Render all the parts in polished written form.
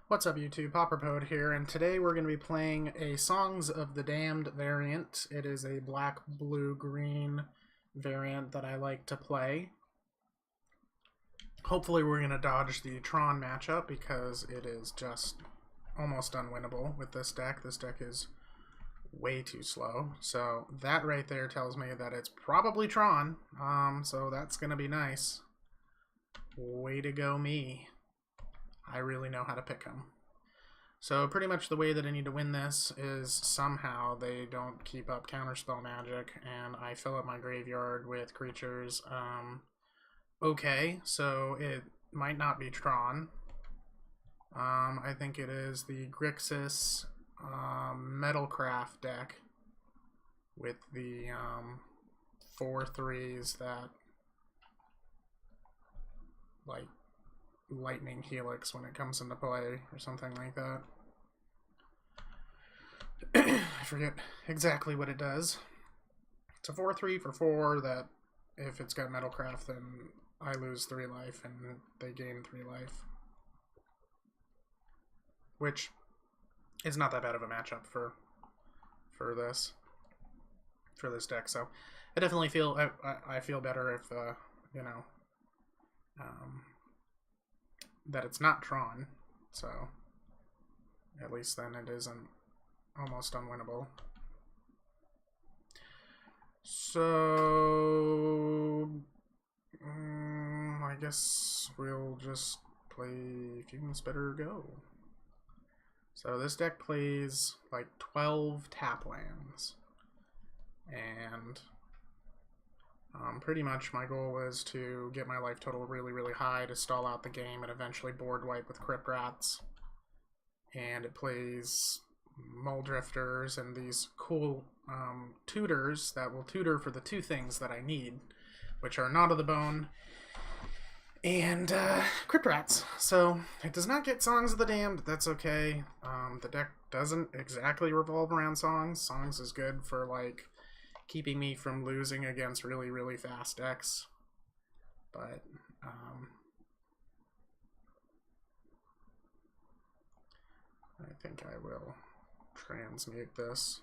What's up YouTube, Pauper here, and today we're going to be playing a Songs of the Damned variant. It is a black, blue, green variant that I like to play. Hopefully we're going to dodge the Tron matchup because it is just almost unwinnable with this deck. This deck is way too slow, so that right there tells me that it's probably Tron, so that's going to be nice. Way to go me. I really know how to pick them. So pretty much the way that I need to win this is somehow they don't keep up counterspell magic and I fill up my graveyard with creatures. Okay, so it might not be Tron. I think it is the Grixis Metalcraft deck with the 4/3s that like lightning helix when it comes into play or something like that. I forget exactly what it does. It's a 4/3 for 4 that if it's got Metalcraft then I lose 3 life and they gain 3 life, which is not that bad of a matchup for this deck. So I definitely feel I feel better if you know, that it's not Tron, so at least then it isn't almost unwinnable. So I guess we'll just play Fume Spitter Go. So this deck plays like 12 tap lands, and pretty much my goal is to get my life total really, really high to stall out the game and eventually board wipe with Crypt Rats. And it plays Mole Drifters and these cool tutors that will tutor for the 2 things that I need, which are Knot of the Bone and Crypt Rats. So it does not get Songs of the Damned, but that's okay. The deck doesn't exactly revolve around songs. Songs is good for like keeping me from losing against really, really fast decks. But I think I will transmute this.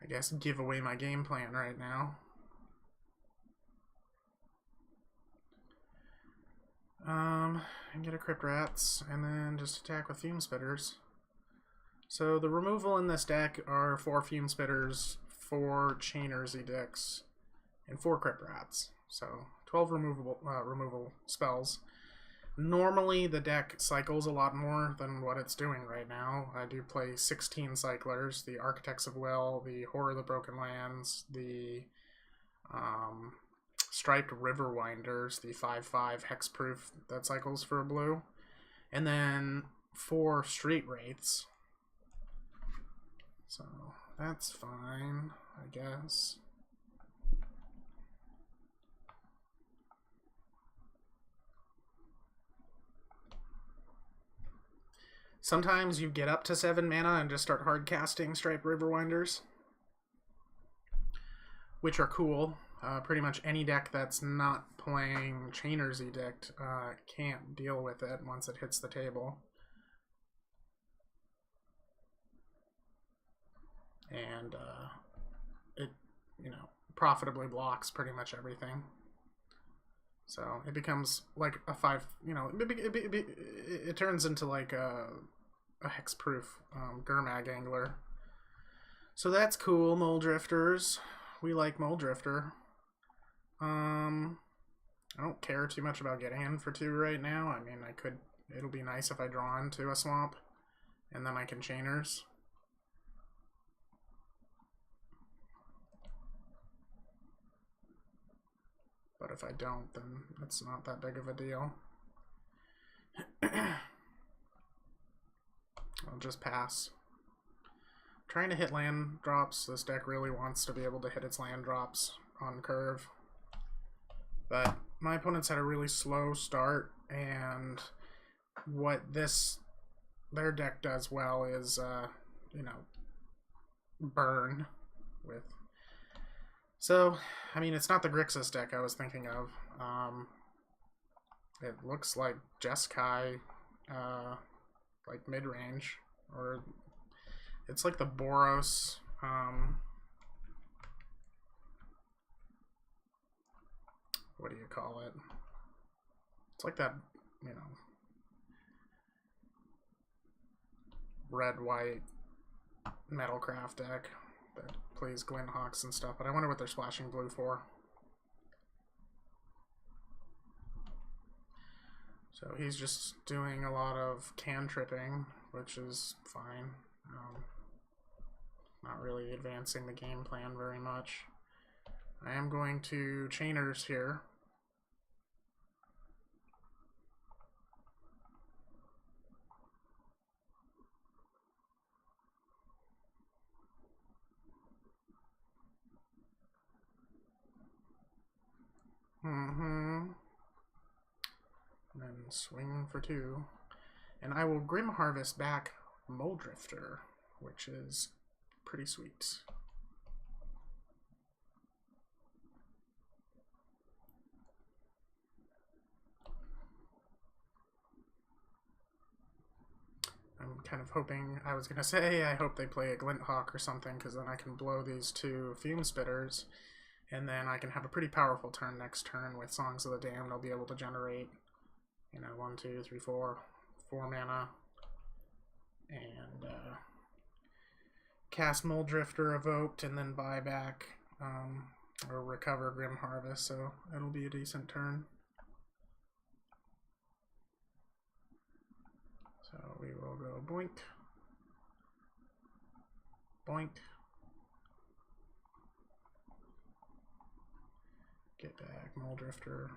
I guess give away my game plan right now. And get a Crypt Rats, and then just attack with Fume Spitters. So the removal in this deck are 4 Fume Spitters, 4 Chainers Edicts, and 4 Crypt Rats. So 12 removal spells. Normally the deck cycles a lot more than what it's doing right now. I do play 16 cyclers, the Architects of Will, the Horror of the Broken Lands, the Striped Riverwinders, the 5/5 hexproof that cycles for a blue, and then 4 Street Wraiths. So that's fine, I guess. Sometimes you get up to 7 mana and just start hard casting Striped Riverwinders, which are cool. Pretty much any deck that's not playing Chainer's Edict can't deal with it once it hits the table. And it, you know, profitably blocks pretty much everything. So it becomes like a 5, you know, it turns into like a hexproof Gurmag Angler. So that's cool. Mole Drifters. We like Mole Drifter. I don't care too much about getting in for 2 right now. I mean, I could. It'll be nice if I draw into a swamp, and then I can Chainers. But if I don't, then it's not that big of a deal. I'll just pass. I'm trying to hit land drops. This deck really wants to be able to hit its land drops on curve. But my opponents had a really slow start, and what their deck does well is, you know, burn with. So, I mean, it's not the Grixis deck I was thinking of. It looks like Jeskai like mid-range, or it's like the Boros. What do you call it? It's like that, you know, red-white Metalcraft deck that plays Glynhawks and stuff, but I wonder what they're splashing blue for. So he's just doing a lot of cantripping, which is fine. Not really advancing the game plan very much. I am going to Chainers here. And then swing for 2. And I will Grim Harvest back Muldrifter, which is pretty sweet. I'm kind of hoping, I was going to say, I hope they play a Glinthawk or something, because then I can blow these 2 Fume Spitters, and then I can have a pretty powerful turn next turn with Songs of the Damned. I'll be able to generate, you know, 1, 2, 3, 4 mana, and cast Muldrifter evoked, and then buy back, or recover Grim Harvest, so it'll be a decent turn. So we will go boink, boink, get back Muldrifter.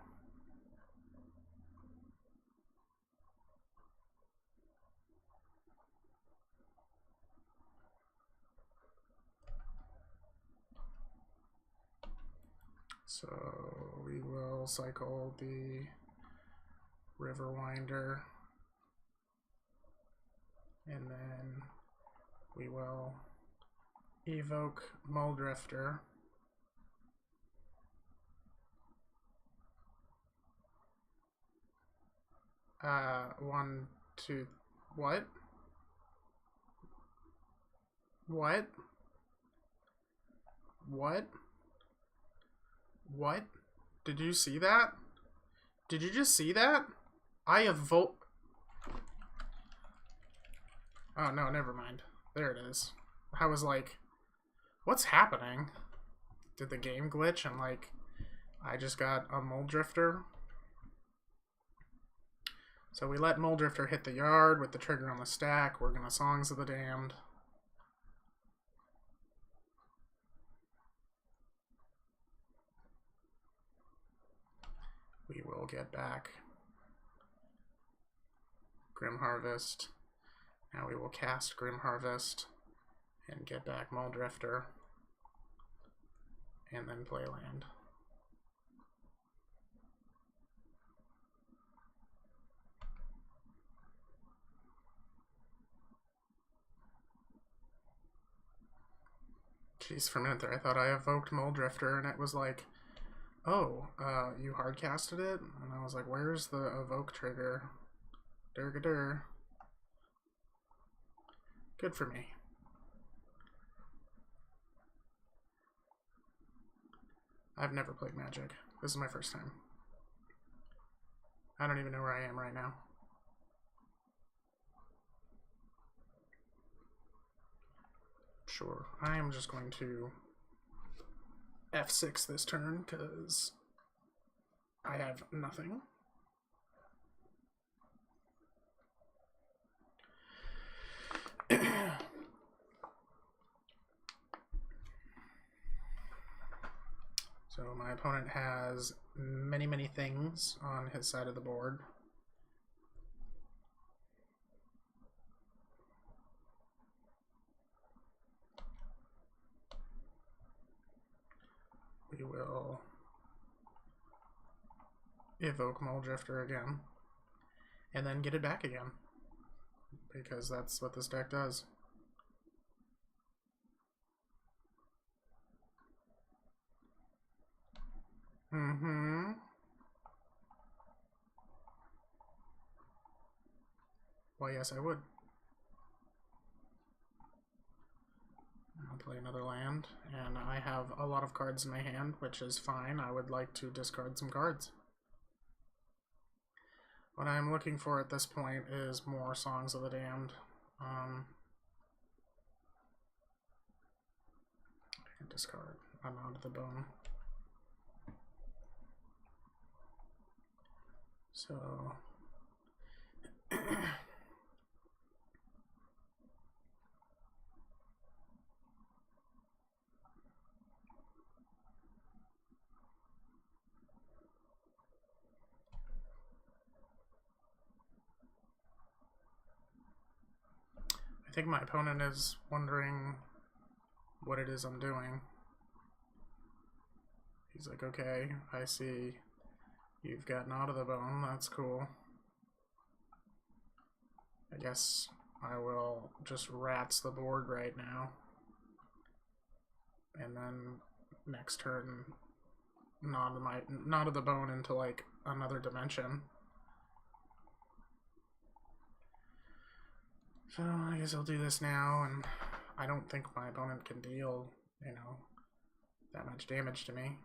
So we will cycle the Riverwinder, and then we will evoke Muldrifter. One, two, what? What? What? What? Did you see that? Did you just see that? I evoke... Oh, no, never mind. There it is. I was like, what's happening? Did the game glitch and, like, I just got a Muldrifter? So we let Muldrifter hit the yard with the trigger on the stack. We're gonna Songs of the Damned. We will get back Grim Harvest. Now we will cast Grim Harvest and get back Muldrifter, and then play land. Jeez, for a minute there I thought I evoked Muldrifter, and it was like, oh, you hardcasted it? And I was like, where's the evoke trigger? Durgadur. Good for me. I've never played Magic. This is my first time. I don't even know where I am right now. Sure, I am just going to F6 this turn because I have nothing. So my opponent has many things on his side of the board. We will evoke Muldrifter again, and then get it back again, because that's what this deck does. Well, yes, I would. I'll play another land, and I have a lot of cards in my hand, which is fine. I would like to discard some cards. What I'm looking for at this point is more Songs of the Damned. I can discard. I'm onto the bone. So I think my opponent is wondering what it is I'm doing. He's like, okay, I see you've gotten out of the bone, that's cool. I guess I will just rats the board right now. And then next turn, not of the bone into like another dimension. So I guess I'll do this now, and I don't think my opponent can deal, you know, that much damage to me.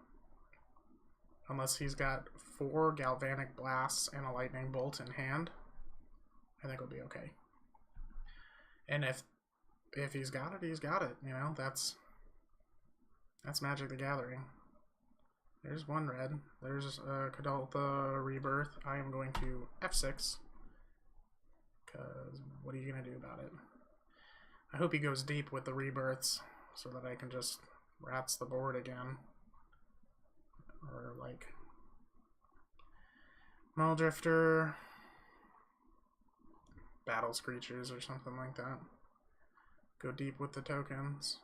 Unless he's got 4 Galvanic Blasts and a Lightning Bolt in hand, I think we'll be okay. And if he's got it, he's got it, you know, that's Magic the Gathering. There's one red. There's Kadaltha Rebirth. I am going to F6. Because what are you going to do about it? I hope he goes deep with the rebirths so that I can just rats the board again. Or like Muldrifter, Battle Screechers or something like that. Go deep with the tokens.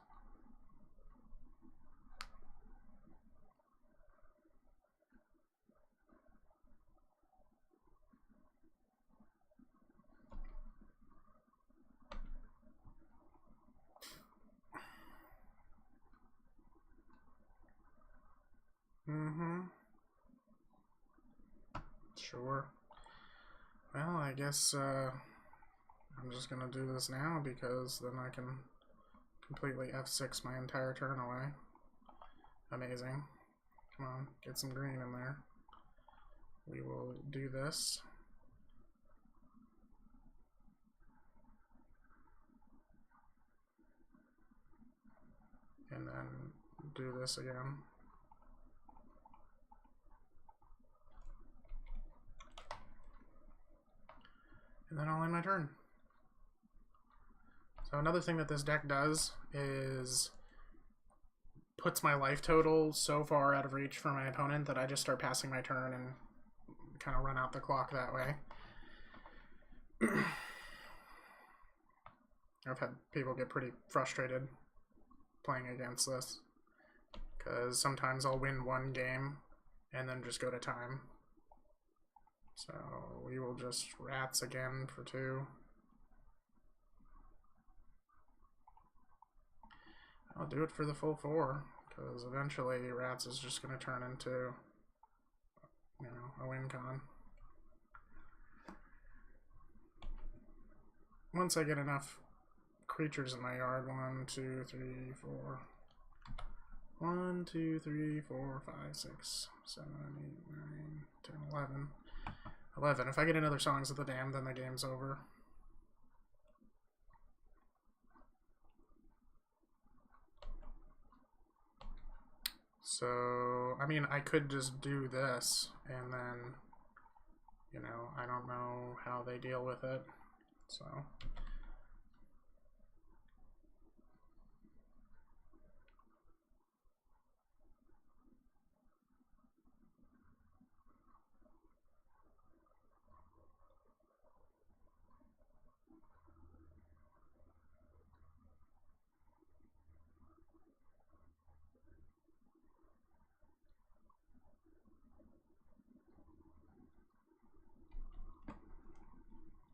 Sure. Well, I guess I'm just gonna do this now because then I can completely F6 my entire turn away. Amazing. Come on, get some green in there. We will do this. And then do this again. And then I'll end my turn. So another thing that this deck does is puts my life total so far out of reach for my opponent that I just start passing my turn and kind of run out the clock that way. I've had people get pretty frustrated playing against this because sometimes I'll win one game and then just go to time. So we will just rats again for 2. I'll do it for the full 4, because eventually rats is just going to turn into, you know, a win con. Once I get enough creatures in my yard, 1, 2, 3, 4. 1, 2, 3, 4, 5, 6, 7, 8, 9, 10, 11. 11. If I get another Songs of the Damned, then the game's over. So, I mean, I could just do this, and then, you know, I don't know how they deal with it, so...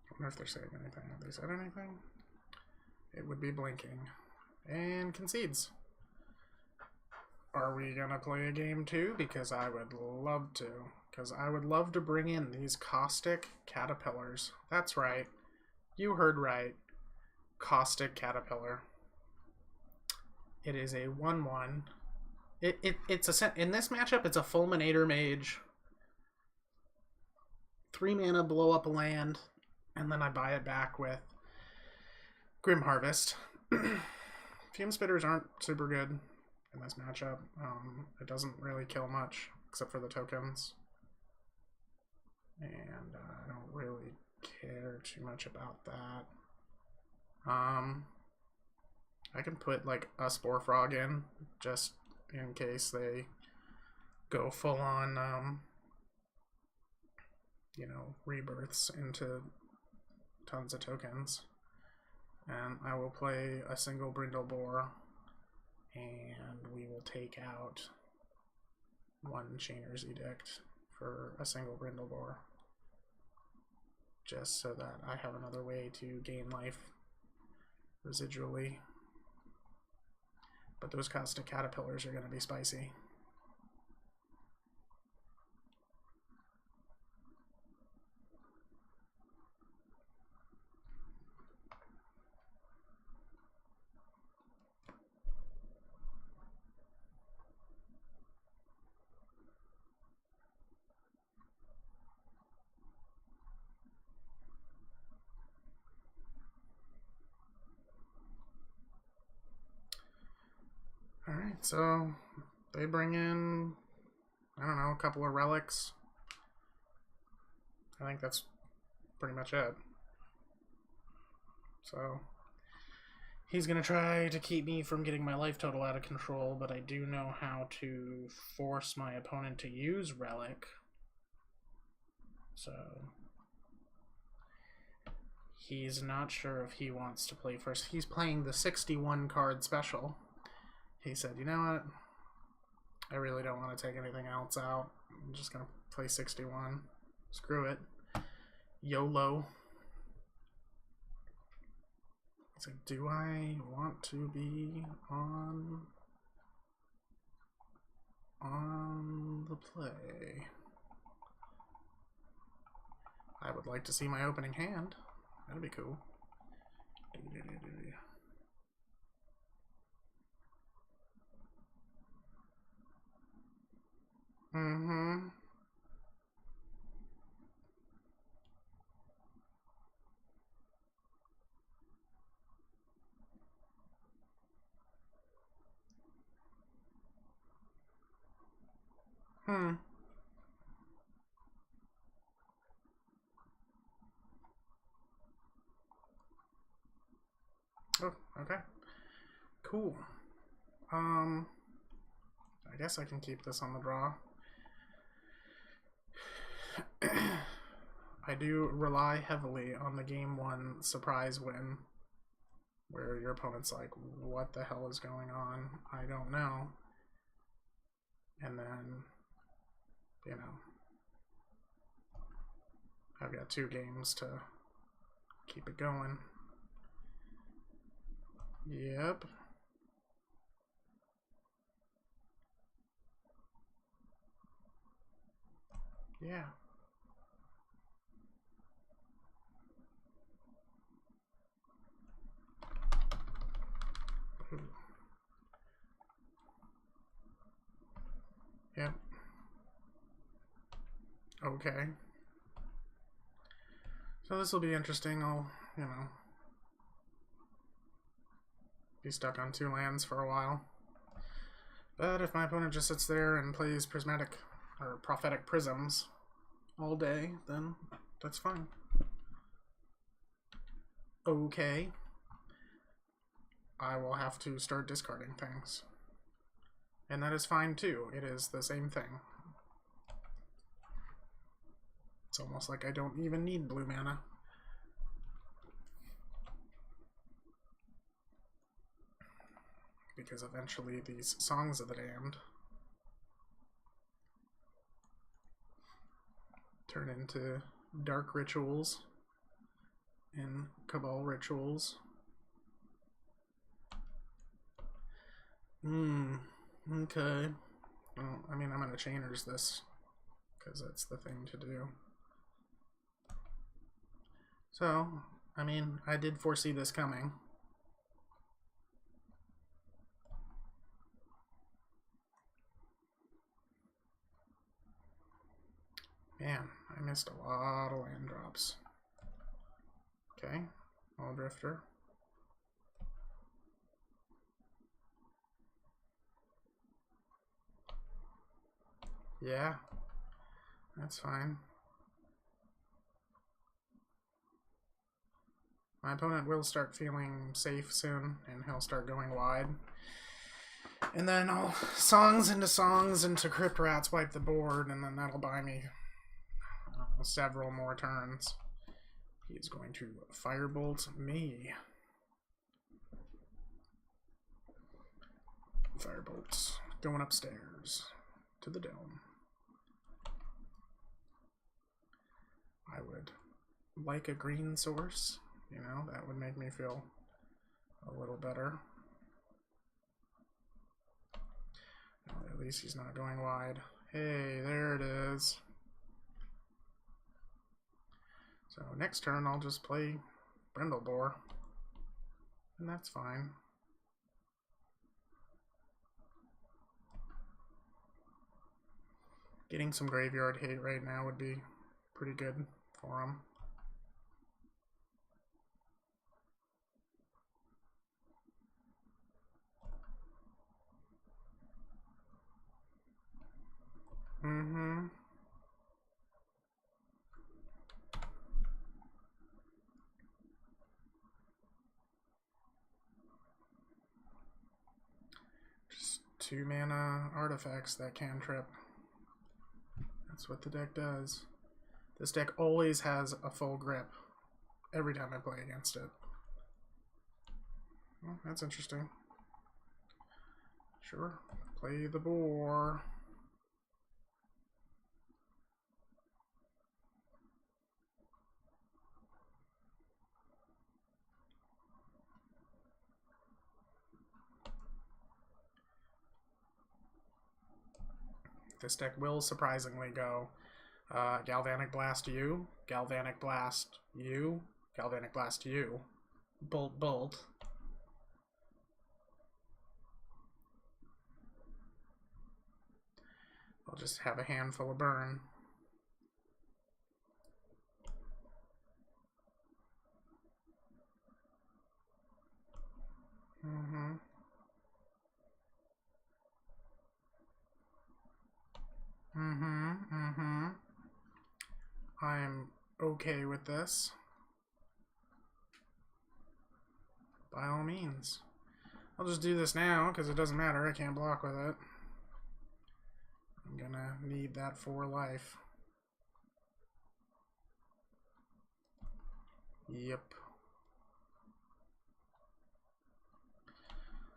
I wonder if they're saying anything. Have they said anything? It would be blinking. And concedes. Are we gonna play a game too? Because I would love to. Because I would love to bring in these caustic caterpillars. That's right. You heard right. Caustic caterpillar. It is a 1/1. It's a in this matchup. It's a Fulminator Mage. 3 mana, blow up a land, and then I buy it back with Grim Harvest. Fume Spitters aren't super good in this matchup. It doesn't really kill much except for the tokens, and I don't really care too much about that. I can put like a Spore Frog in just in case they go full on, you know, rebirths into tons of tokens. And I will play a single Brindle Boar, and we will take out 1 Chainer's Edict for a single Brindle Boar, just so that I have another way to gain life residually. But those Caustic Caterpillars are going to be spicy. Alright, so they bring in, I don't know, a couple of relics. I think that's pretty much it. So he's going to try to keep me from getting my life total out of control, but I do know how to force my opponent to use relic. So he's not sure if he wants to play first. He's playing the 61 card special. He said, you know what? I really don't want to take anything else out. I'm just going to play 61. Screw it. YOLO. It's like, do I want to be on the play? I would like to see my opening hand. That'd be cool. Mm-hmm. Oh, okay. Cool. I guess I can keep this on the draw. I do rely heavily on the game 1 surprise win, where your opponent's like, what the hell is going on? I don't know. And then, you know, I've got 2 games to keep it going. Yep. Yeah. Ooh. Yep. Okay. So this will be interesting. I'll, you know, be stuck on 2 lands for a while. But if my opponent just sits there and plays Prismatic or Prophetic Prisms all day, then that's fine. Okay. I will have to start discarding things. And that is fine too. It is the same thing. It's almost like I don't even need blue mana. Because eventually these Songs of the Damned turn into Dark Rituals and Cabal Rituals. Okay. Well, I mean, I'm gonna Chainers this, because that's the thing to do. So, I mean, I did foresee this coming. Man, I missed a lot of land drops. Okay, All Drifter. Yeah, that's fine. My opponent will start feeling safe soon, and he'll start going wide. And then I'll songs into Crypt Rats wipe the board, and then that'll buy me several more turns. He's going to Firebolt me. Firebolts going upstairs to the dome. I would like a green source, you know, that would make me feel a little better. Well, at least he's not going wide. Hey, there it is. So next turn I'll just play Brindlebore, and that's fine. Getting some graveyard hate right now would be pretty good for him. Mm-hmm. Just 2 mana artifacts that cantrip. That's what the deck does. This deck always has a full grip every time I play against it. Well, that's interesting. Sure, play the boar. This deck will surprisingly go Galvanic Blast you, Galvanic Blast you, Galvanic Blast you, Bolt Bolt. I'll just have a handful of burn. Mm-hmm. I'm okay with this. By all means. I'll just do this now, because it doesn't matter. I can't block with it. I'm gonna need that for life. Yep.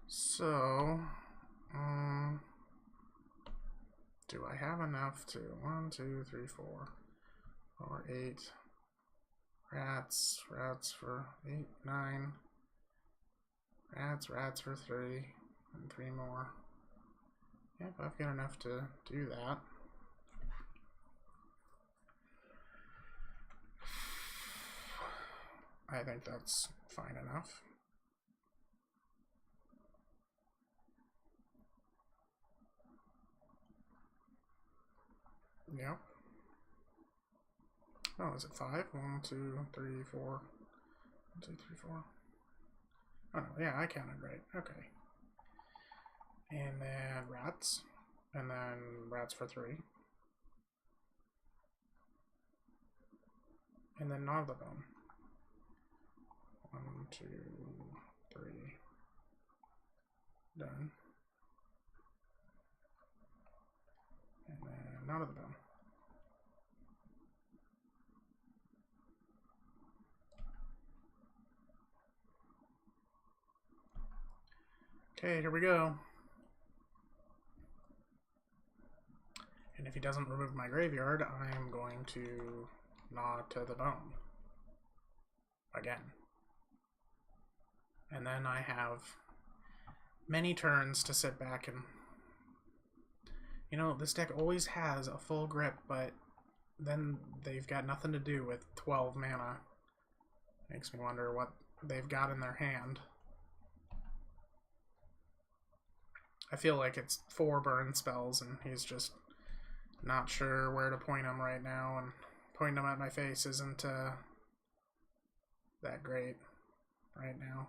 So, do I have enough to 1, 2, 3, 4, or 8 rats for 8, 9 rats for 3, and 3 more. Yep, I've got enough to do that. I think that's fine enough. Yep. Oh, is it 5? 1, 2, 3, 4. 1, 2, 3, 4. Oh no, yeah, I counted right. Okay. And then rats. And then rats for 3. And then Gnaw the Bone. 1, 2, 3. Done. And then Gnaw the Bone. Okay, here we go. And if he doesn't remove my graveyard, I'm going to Gnaw to the Bone. Again. And then I have many turns to sit back and... You know, this deck always has a full grip, but then they've got nothing to do with 12 mana. Makes me wonder what they've got in their hand. I feel like it's 4 burn spells and he's just Not sure where to point them right now, and pointing them at my face isn't that great right now.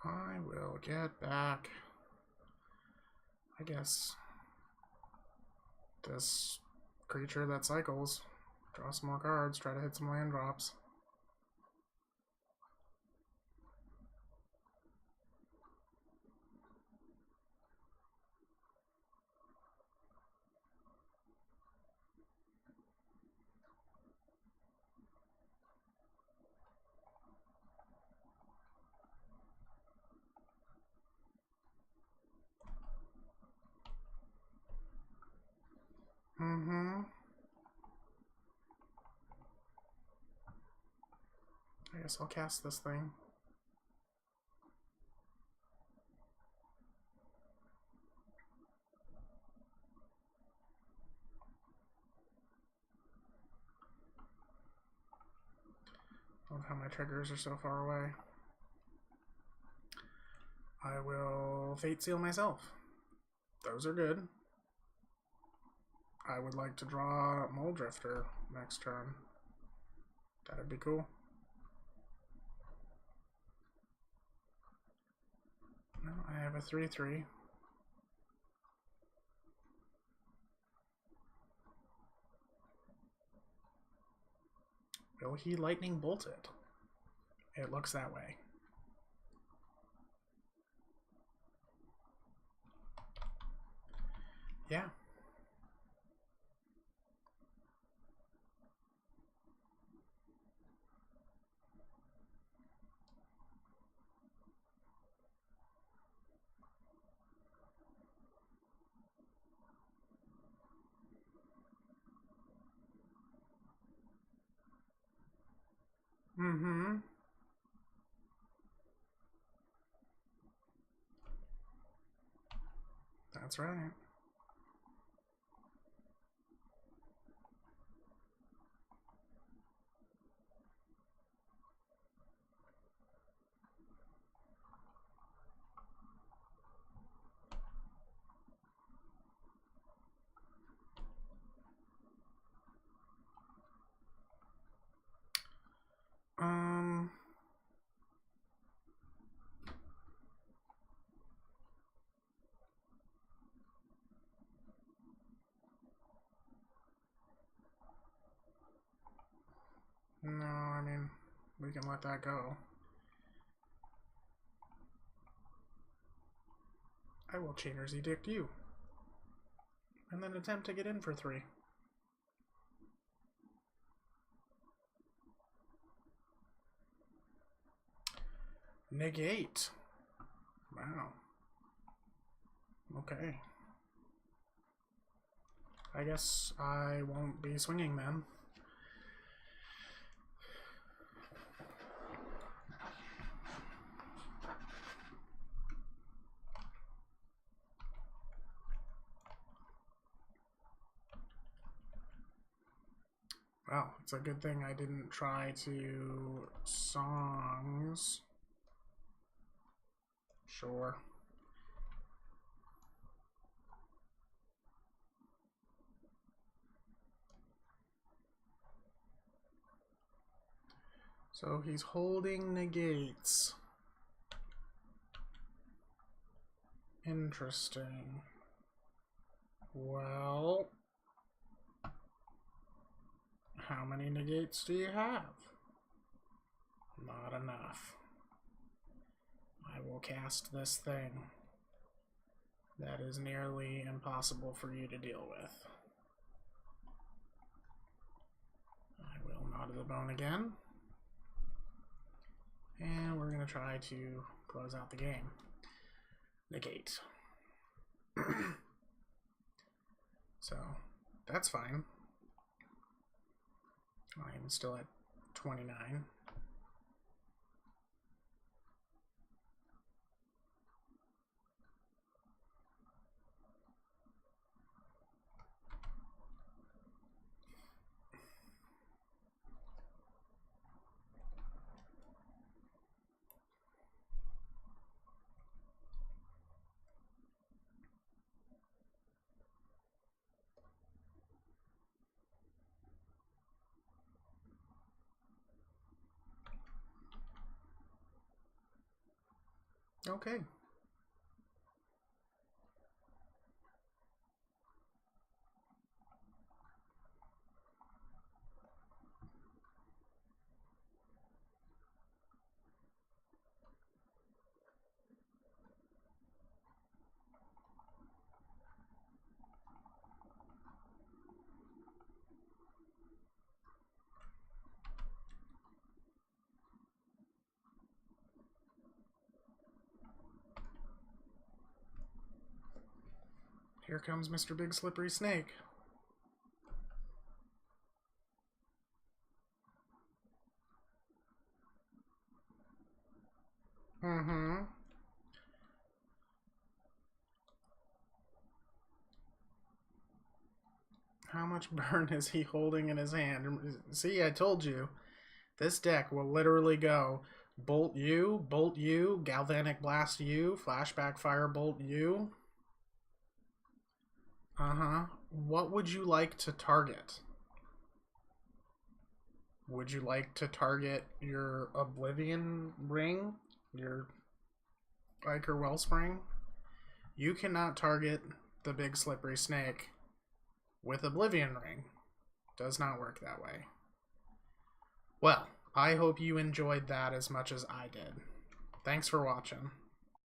I will get back, I guess, this creature that cycles. Draw some more cards, try to hit some land drops. I guess I'll cast this thing. Love how my triggers are so far away. I will Fate Seal myself. Those are good. I would like to draw Muldrifter next turn. That'd be cool. No, I have a 3/3. Will he lightning bolt it? It looks that way. Yeah. That's right. No, I mean, we can let that go. I will Chainer's Edict you. And then attempt to get in for 3. Negate. Wow. Okay. I guess I won't be swinging then. Well, it's a good thing I didn't try to songs. Sure. So he's holding negates. Interesting. Well, how many negates do you have? Not enough. I will cast this thing that is nearly impossible for you to deal with. I will Knot of the Bone again. And we're going to try to close out the game. Negate. So, that's fine. I'm still at 29. Okay. Here comes Mr. Big Slippery Snake. Mm-hmm. How much burn is he holding in his hand? See, I told you. This deck will literally go Bolt you, Galvanic Blast you, Flashback Firebolt you. Uh-huh. What would you like to target? Would you like to target your Oblivion Ring? Your Iker Wellspring? You cannot target the Big Slippery Snake with Oblivion Ring. Does not work that way. Well, I hope you enjoyed that as much as I did. Thanks for watching.